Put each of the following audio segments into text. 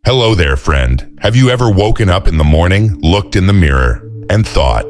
Hello there, friend. Have you ever woken up in the morning, looked in the mirror, and thought,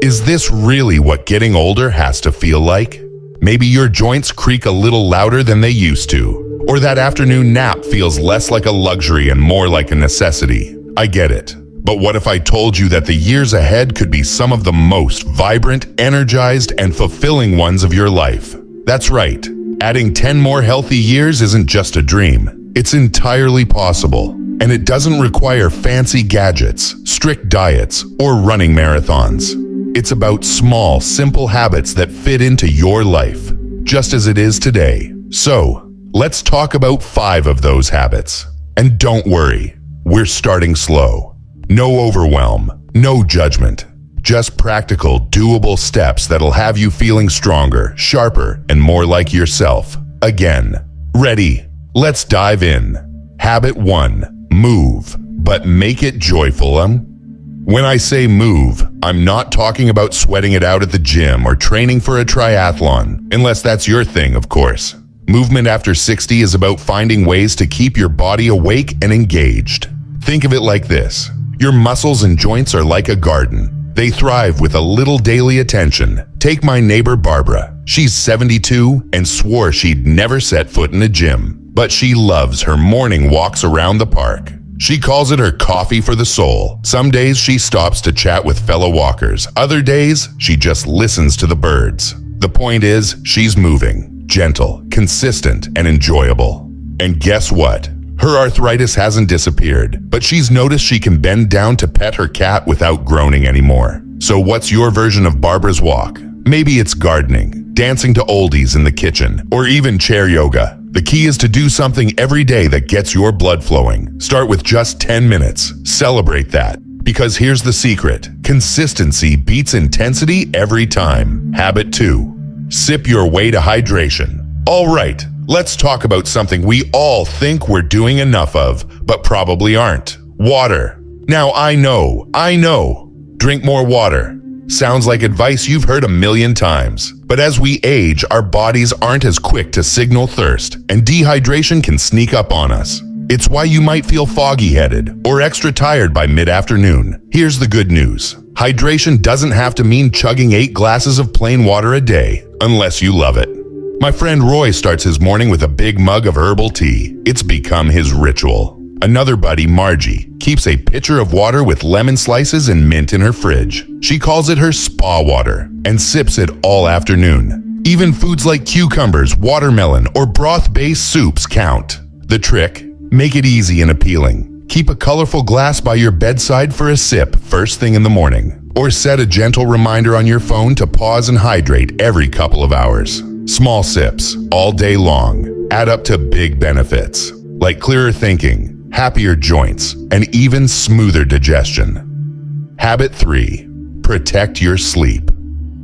is this really what getting older has to feel like? Maybe your joints creak a little louder than they used to, or that afternoon nap feels less like a luxury and more like a necessity. I get it. But what if I told you that the years ahead could be some of the most vibrant, energized, and fulfilling ones of your life? That's right. Adding 10 more healthy years isn't just a dream. It's entirely possible. And it doesn't require fancy gadgets, strict diets, or running marathons. It's about small, simple habits that fit into your life, just as it is today. So, let's talk about 5 of those habits. And don't worry, we're starting slow. No overwhelm, no judgment. Just practical, doable steps that'll have you feeling stronger, sharper, and more like yourself. Again, ready? Let's dive in. Habit 1. Move, but make it joyful. When I say move, I'm not talking about sweating it out at the gym or training for a triathlon, unless that's your thing, of course. Movement after 60 is about finding ways to keep your body awake and engaged. Think of it like this. Your muscles and joints are like a garden. They thrive with a little daily attention. Take my neighbor Barbara. She's 72 and swore she'd never set foot in a gym. But she loves her morning walks around the park. She calls it her coffee for the soul. Some days she stops to chat with fellow walkers. Other days, she just listens to the birds. The point is, she's moving, gentle, consistent, and enjoyable. And guess what? Her arthritis hasn't disappeared, but she's noticed she can bend down to pet her cat without groaning anymore. So what's your version of Barbara's walk? Maybe it's gardening, dancing to oldies in the kitchen, or even chair yoga. The key is to do something every day that gets your blood flowing. Start with just 10 minutes. Celebrate that. Because here's the secret. Consistency beats intensity every time. Habit 2. Sip your way to hydration. All right, let's talk about something we all think we're doing enough of, but probably aren't. Water. Now I know. Drink more water. Sounds like advice you've heard a million times. But as we age, our bodies aren't as quick to signal thirst, and dehydration can sneak up on us. It's why you might feel foggy-headed or extra tired by mid-afternoon. Here's the good news. Hydration doesn't have to mean chugging 8 glasses of plain water a day, unless you love it. My friend Roy starts his morning with a big mug of herbal tea. It's become his ritual. Another buddy, Margie, keeps a pitcher of water with lemon slices and mint in her fridge. She calls it her spa water and sips it all afternoon. Even foods like cucumbers, watermelon, or broth-based soups count. The trick? Make it easy and appealing. Keep a colorful glass by your bedside for a sip first thing in the morning. Or set a gentle reminder on your phone to pause and hydrate every couple of hours. Small sips, all day long, add up to big benefits, like clearer thinking, happier joints, and even smoother digestion. Habit 3. Protect your sleep.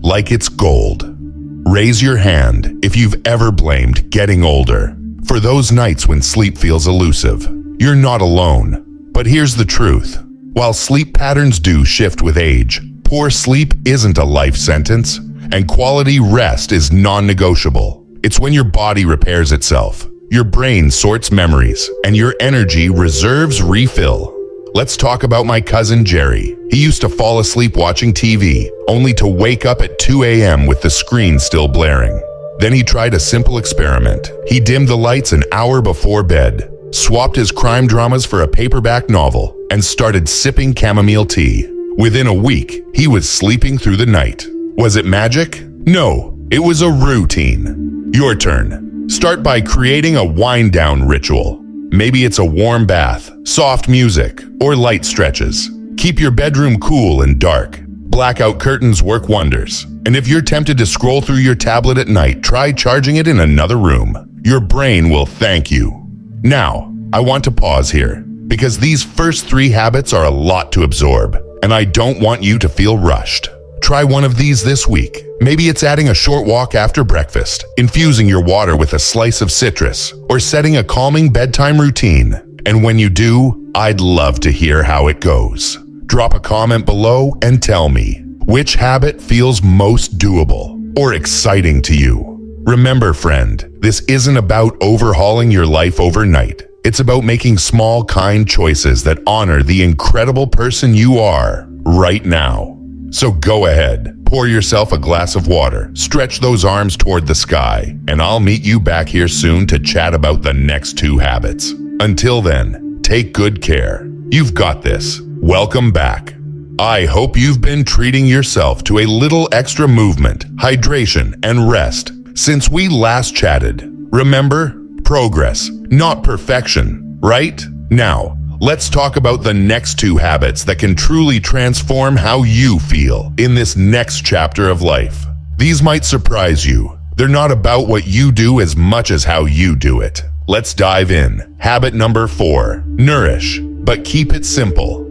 Like it's gold. Raise your hand if you've ever blamed getting older for those nights when sleep feels elusive. You're not alone. But here's the truth. While sleep patterns do shift with age, poor sleep isn't a life sentence, and quality rest is non-negotiable. It's when your body repairs itself, your brain sorts memories, and your energy reserves refill. Let's talk about my cousin Jerry. He used to fall asleep watching TV, only to wake up at 2 a.m. with the screen still blaring. Then he tried a simple experiment. He dimmed the lights an hour before bed, swapped his crime dramas for a paperback novel, and started sipping chamomile tea. Within a week, he was sleeping through the night. Was it magic? No, it was a routine. Your turn. Start by creating a wind-down ritual. Maybe it's a warm bath, soft music, or light stretches. Keep your bedroom cool and dark. Blackout curtains work wonders. And if you're tempted to scroll through your tablet at night, try charging it in another room. Your brain will thank you. Now, I want to pause here, because these first 3 habits are a lot to absorb, and I don't want you to feel rushed. Try one of these this week. Maybe it's adding a short walk after breakfast, infusing your water with a slice of citrus, or setting a calming bedtime routine. And when you do, I'd love to hear how it goes. Drop a comment below and tell me, which habit feels most doable or exciting to you? Remember, friend, this isn't about overhauling your life overnight. It's about making small, kind choices that honor the incredible person you are right now. So go ahead, pour yourself a glass of water, stretch those arms toward the sky, and I'll meet you back here soon to chat about the next 2 habits. Until then, take good care. You've got this. Welcome back. I hope you've been treating yourself to a little extra movement, hydration, and rest since we last chatted. Remember, progress, not perfection, right? Now, let's talk about the next 2 habits that can truly transform how you feel in this next chapter of life. These might surprise you. They're not about what you do as much as how you do it. Let's dive in. Habit number 4, nourish, but keep it simple.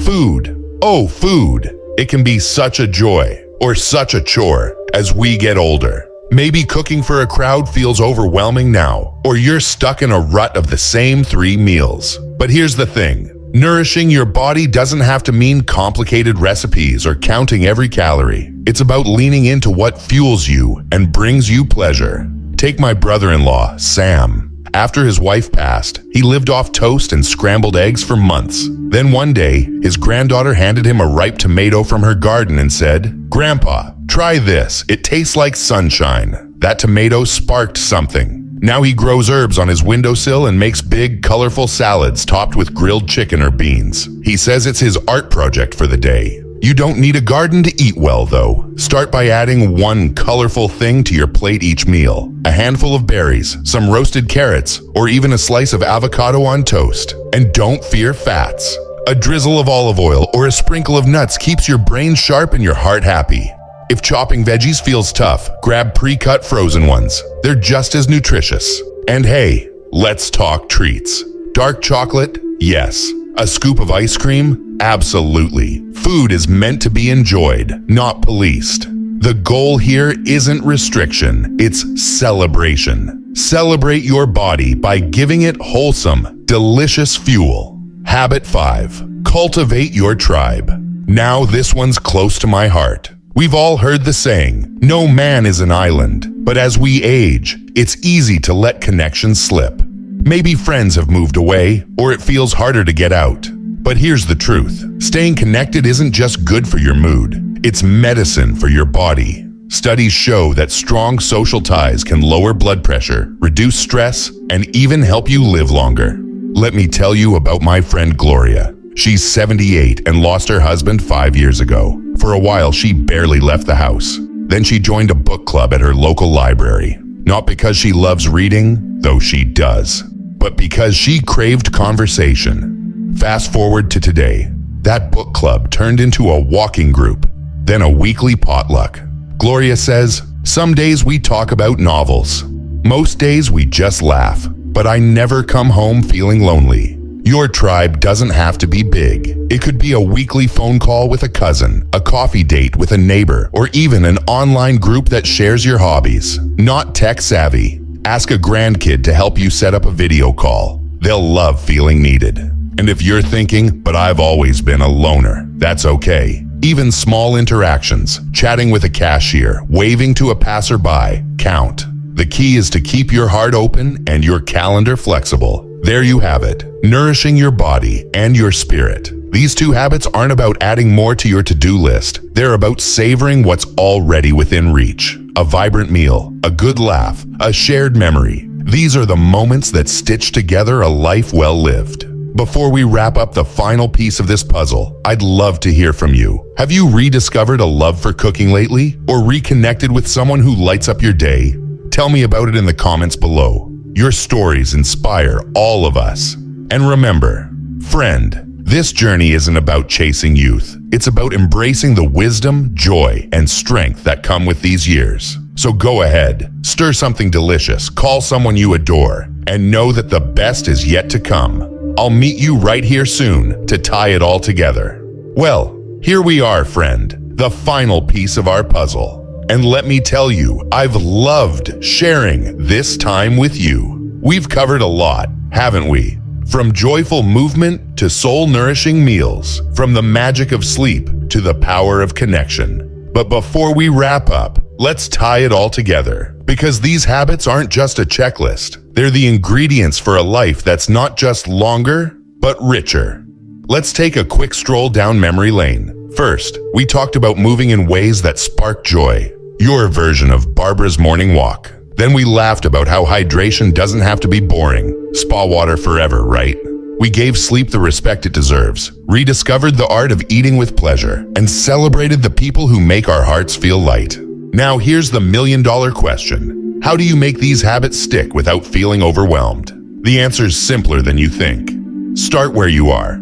Food. Oh, food. It can be such a joy or such a chore as we get older. Maybe cooking for a crowd feels overwhelming now, or you're stuck in a rut of the same 3 meals. But here's the thing. Nourishing your body doesn't have to mean complicated recipes or counting every calorie. It's about leaning into what fuels you and brings you pleasure. Take my brother-in-law, Sam. After his wife passed, he lived off toast and scrambled eggs for months. Then one day, his granddaughter handed him a ripe tomato from her garden and said, "Grandpa, try this. It tastes like sunshine." That tomato sparked something. Now he grows herbs on his windowsill and makes big, colorful salads topped with grilled chicken or beans. He says it's his art project for the day. You don't need a garden to eat well, though. Start by adding one colorful thing to your plate each meal. A handful of berries, some roasted carrots, or even a slice of avocado on toast. And don't fear fats. A drizzle of olive oil or a sprinkle of nuts keeps your brain sharp and your heart happy. If chopping veggies feels tough, grab pre-cut frozen ones. They're just as nutritious. And hey, let's talk treats. Dark chocolate? Yes. A scoop of ice cream? Absolutely. Food is meant to be enjoyed, not policed. The goal here isn't restriction, it's celebration. Celebrate your body by giving it wholesome, delicious fuel. Habit 5. Cultivate your tribe. Now this one's close to my heart. We've all heard the saying, no man is an island, but as we age, it's easy to let connections slip. Maybe friends have moved away, or it feels harder to get out. But here's the truth. Staying connected isn't just good for your mood. It's medicine for your body. Studies show that strong social ties can lower blood pressure, reduce stress, and even help you live longer. Let me tell you about my friend Gloria. She's 78 and lost her husband 5 years ago. For a while, she barely left the house. Then she joined a book club at her local library. Not because she loves reading, though she does, but because she craved conversation. Fast forward to today. That book club turned into a walking group, then a weekly potluck. Gloria says, "Some days we talk about novels. Most days we just laugh, but I never come home feeling lonely." Your tribe doesn't have to be big. It could be a weekly phone call with a cousin, a coffee date with a neighbor, or even an online group that shares your hobbies. Not tech savvy. Ask a grandkid to help you set up a video call. They'll love feeling needed. And if you're thinking, "But I've always been a loner," that's okay. Even small interactions, chatting with a cashier, waving to a passerby, count. The key is to keep your heart open and your calendar flexible. There you have it, nourishing your body and your spirit. These 2 habits aren't about adding more to your to-do list. They're about savoring what's already within reach. A vibrant meal, a good laugh, a shared memory. These are the moments that stitch together a life well lived. Before we wrap up the final piece of this puzzle, I'd love to hear from you. Have you rediscovered a love for cooking lately? Or reconnected with someone who lights up your day? Tell me about it in the comments below. Your stories inspire all of us. And remember, friend, this journey isn't about chasing youth. It's about embracing the wisdom, joy, and strength that come with these years. So go ahead, stir something delicious, call someone you adore, and know that the best is yet to come. I'll meet you right here soon to tie it all together. Well, here we are, friend, the final piece of our puzzle. And let me tell you, I've loved sharing this time with you. We've covered a lot, haven't we? From joyful movement to soul-nourishing meals, from the magic of sleep to the power of connection. But before we wrap up, let's tie it all together. Because these habits aren't just a checklist. They're the ingredients for a life that's not just longer, but richer. Let's take a quick stroll down memory lane. First, we talked about moving in ways that spark joy, your version of Barbara's morning walk. Then we laughed about how hydration doesn't have to be boring. Spa water forever, right? We gave sleep the respect it deserves, rediscovered the art of eating with pleasure, and celebrated the people who make our hearts feel light. Now here's the million-dollar question. How do you make these habits stick without feeling overwhelmed? The answer's simpler than you think. Start where you are.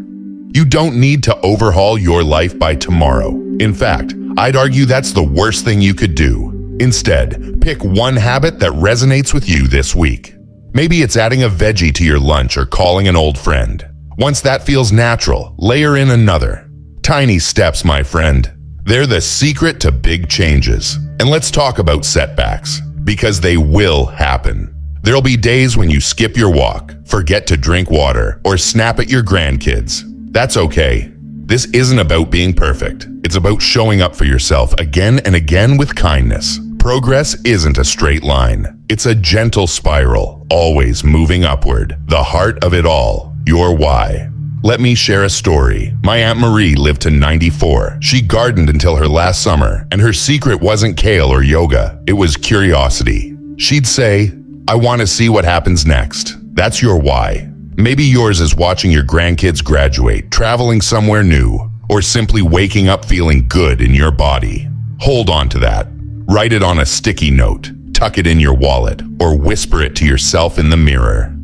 You don't need to overhaul your life by tomorrow. In fact, I'd argue that's the worst thing you could do. Instead, pick one habit that resonates with you this week. Maybe it's adding a veggie to your lunch or calling an old friend. Once that feels natural, layer in another. Tiny steps, my friend. They're the secret to big changes. And let's talk about setbacks, because they will happen. There'll be days when you skip your walk, forget to drink water, or snap at your grandkids. That's okay. This isn't about being perfect. It's about showing up for yourself again and again with kindness. Progress isn't a straight line. It's a gentle spiral, always moving upward. The heart of it all, your why. Let me share a story. My Aunt Marie lived to 94. She gardened until her last summer, and her secret wasn't kale or yoga. It was curiosity. She'd say, "I want to see what happens next." That's your why. Maybe yours is watching your grandkids graduate, traveling somewhere new, or simply waking up feeling good in your body. Hold on to that. Write it on a sticky note, tuck it in your wallet, or whisper it to yourself in the mirror.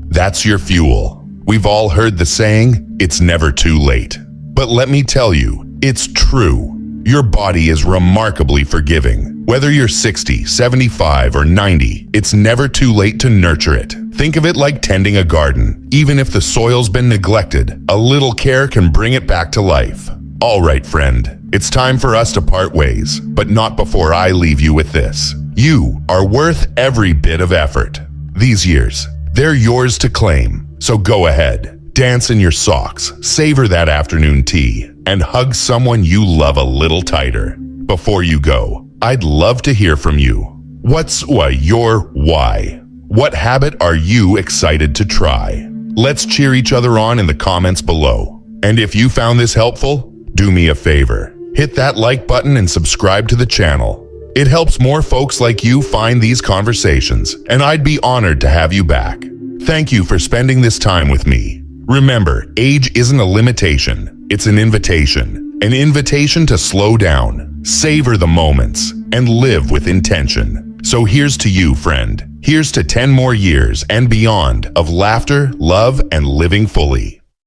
That's your fuel. We've all heard the saying, it's never too late. But let me tell you, it's true. Your body is remarkably forgiving. Whether you're 60, 75, or 90, it's never too late to nurture it. Think of it like tending a garden. Even if the soil's been neglected, a little care can bring it back to life. All right, friend, it's time for us to part ways, but not before I leave you with this. You are worth every bit of effort. These years, they're yours to claim. So go ahead, dance in your socks, savor that afternoon tea, and hug someone you love a little tighter. Before you go, I'd love to hear from you. What's your why? What habit are you excited to try? Let's cheer each other on in the comments below. And if you found this helpful, do me a favor. Hit that like button and subscribe to the channel. It helps more folks like you find these conversations, and I'd be honored to have you back. Thank you for spending this time with me. Remember, age isn't a limitation, it's an invitation. An invitation to slow down, savor the moments, and live with intention. So here's to you, friend. Here's to 10 more years and beyond of laughter, love, and living fully.